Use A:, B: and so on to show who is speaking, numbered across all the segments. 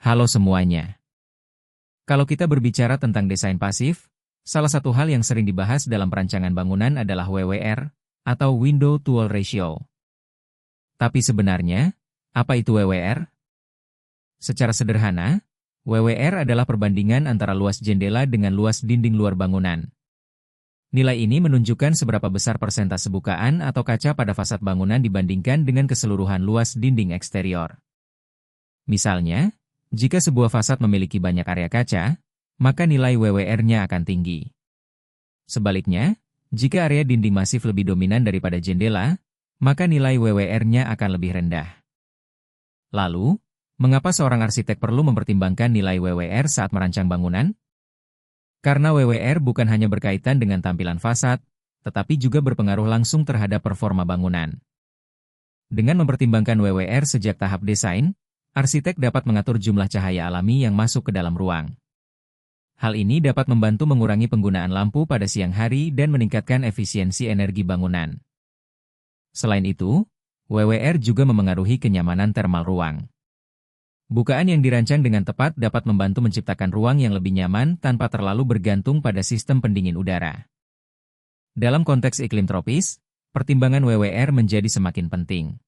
A: Halo semuanya. Kalau kita berbicara tentang desain pasif, salah satu hal yang sering dibahas dalam perancangan bangunan adalah WWR, atau Window to Wall Ratio. Tapi sebenarnya, apa itu WWR? Secara sederhana, WWR adalah perbandingan antara luas jendela dengan luas dinding luar bangunan. Nilai ini menunjukkan seberapa besar persentase bukaan atau kaca pada fasad bangunan dibandingkan dengan keseluruhan luas dinding eksterior. Misalnya, jika sebuah fasad memiliki banyak area kaca, maka nilai WWR-nya akan tinggi. Sebaliknya, jika area dinding masif lebih dominan daripada jendela, maka nilai WWR-nya akan lebih rendah. Lalu, mengapa seorang arsitek perlu mempertimbangkan nilai WWR saat merancang bangunan? Karena WWR bukan hanya berkaitan dengan tampilan fasad, tetapi juga berpengaruh langsung terhadap performa bangunan. Dengan mempertimbangkan WWR sejak tahap desain, arsitek dapat mengatur jumlah cahaya alami yang masuk ke dalam ruang. Hal ini dapat membantu mengurangi penggunaan lampu pada siang hari dan meningkatkan efisiensi energi bangunan. Selain itu, WWR juga memengaruhi kenyamanan termal ruang. Bukaan yang dirancang dengan tepat dapat membantu menciptakan ruang yang lebih nyaman tanpa terlalu bergantung pada sistem pendingin udara. Dalam konteks iklim tropis, pertimbangan WWR menjadi semakin penting.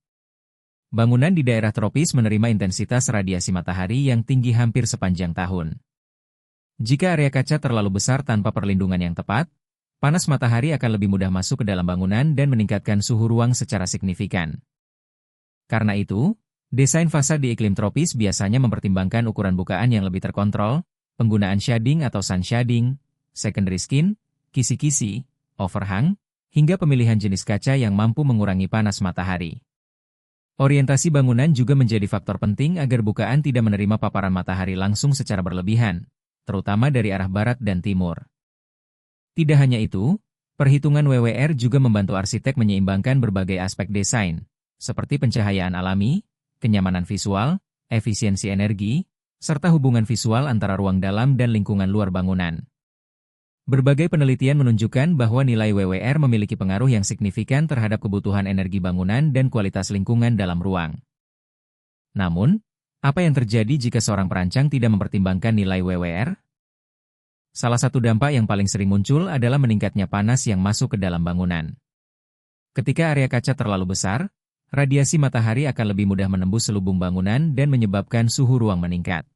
A: Bangunan di daerah tropis menerima intensitas radiasi matahari yang tinggi hampir sepanjang tahun. Jika area kaca terlalu besar tanpa perlindungan yang tepat, panas matahari akan lebih mudah masuk ke dalam bangunan dan meningkatkan suhu ruang secara signifikan. Karena itu, desain fasad di iklim tropis biasanya mempertimbangkan ukuran bukaan yang lebih terkontrol, penggunaan shading atau sun shading, secondary skin, kisi-kisi, overhang, hingga pemilihan jenis kaca yang mampu mengurangi panas matahari. Orientasi bangunan juga menjadi faktor penting agar bukaan tidak menerima paparan matahari langsung secara berlebihan, terutama dari arah barat dan timur. Tidak hanya itu, perhitungan WWR juga membantu arsitek menyeimbangkan berbagai aspek desain, seperti pencahayaan alami, kenyamanan visual, efisiensi energi, serta hubungan visual antara ruang dalam dan lingkungan luar bangunan. Berbagai penelitian menunjukkan bahwa nilai WWR memiliki pengaruh yang signifikan terhadap kebutuhan energi bangunan dan kualitas lingkungan dalam ruang. Namun, apa yang terjadi jika seorang perancang tidak mempertimbangkan nilai WWR? Salah satu dampak yang paling sering muncul adalah meningkatnya panas yang masuk ke dalam bangunan. Ketika area kaca terlalu besar, radiasi matahari akan lebih mudah menembus selubung bangunan dan menyebabkan suhu ruang meningkat.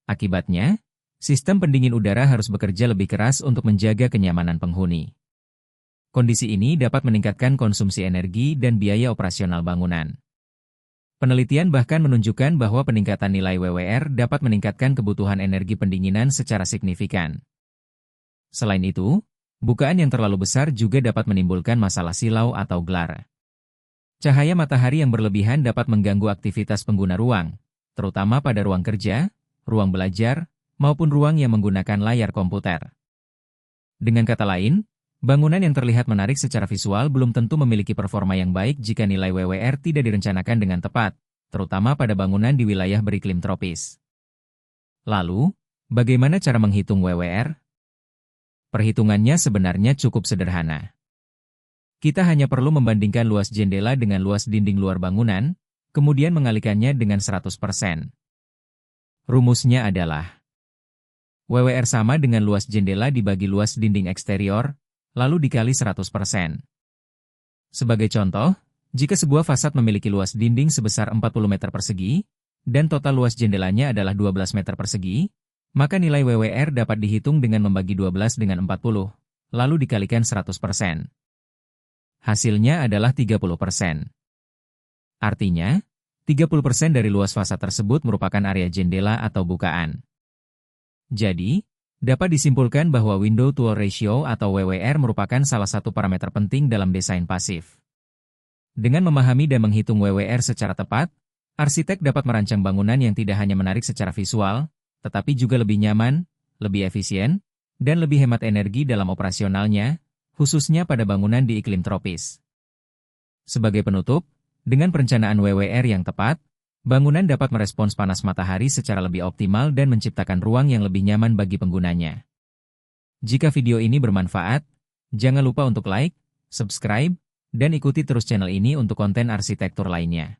A: Akibatnya, sistem pendingin udara harus bekerja lebih keras untuk menjaga kenyamanan penghuni. Kondisi ini dapat meningkatkan konsumsi energi dan biaya operasional bangunan. Penelitian bahkan menunjukkan bahwa peningkatan nilai WWR dapat meningkatkan kebutuhan energi pendinginan secara signifikan. Selain itu, bukaan yang terlalu besar juga dapat menimbulkan masalah silau atau glar. Cahaya matahari yang berlebihan dapat mengganggu aktivitas pengguna ruang, terutama pada ruang kerja, ruang belajar, maupun ruang yang menggunakan layar komputer. Dengan kata lain, bangunan yang terlihat menarik secara visual belum tentu memiliki performa yang baik jika nilai WWR tidak direncanakan dengan tepat, terutama pada bangunan di wilayah beriklim tropis. Lalu, bagaimana cara menghitung WWR? Perhitungannya sebenarnya cukup sederhana. Kita hanya perlu membandingkan luas jendela dengan luas dinding luar bangunan, kemudian mengalikannya dengan 100%. Rumusnya adalah WWR sama dengan luas jendela dibagi luas dinding eksterior, lalu dikali 100%. Sebagai contoh, jika sebuah fasad memiliki luas dinding sebesar 40 meter persegi, dan total luas jendelanya adalah 12 meter persegi, maka nilai WWR dapat dihitung dengan membagi 12 dengan 40, lalu dikalikan 100%. Hasilnya adalah 30%. Artinya, 30% dari luas fasad tersebut merupakan area jendela atau bukaan. Jadi, dapat disimpulkan bahwa Window to Wall Ratio atau WWR merupakan salah satu parameter penting dalam desain pasif. Dengan memahami dan menghitung WWR secara tepat, arsitek dapat merancang bangunan yang tidak hanya menarik secara visual, tetapi juga lebih nyaman, lebih efisien, dan lebih hemat energi dalam operasionalnya, khususnya pada bangunan di iklim tropis. Sebagai penutup, dengan perencanaan WWR yang tepat, bangunan dapat merespons panas matahari secara lebih optimal dan menciptakan ruang yang lebih nyaman bagi penggunanya. Jika video ini bermanfaat, jangan lupa untuk like, subscribe, dan ikuti terus channel ini untuk konten arsitektur lainnya.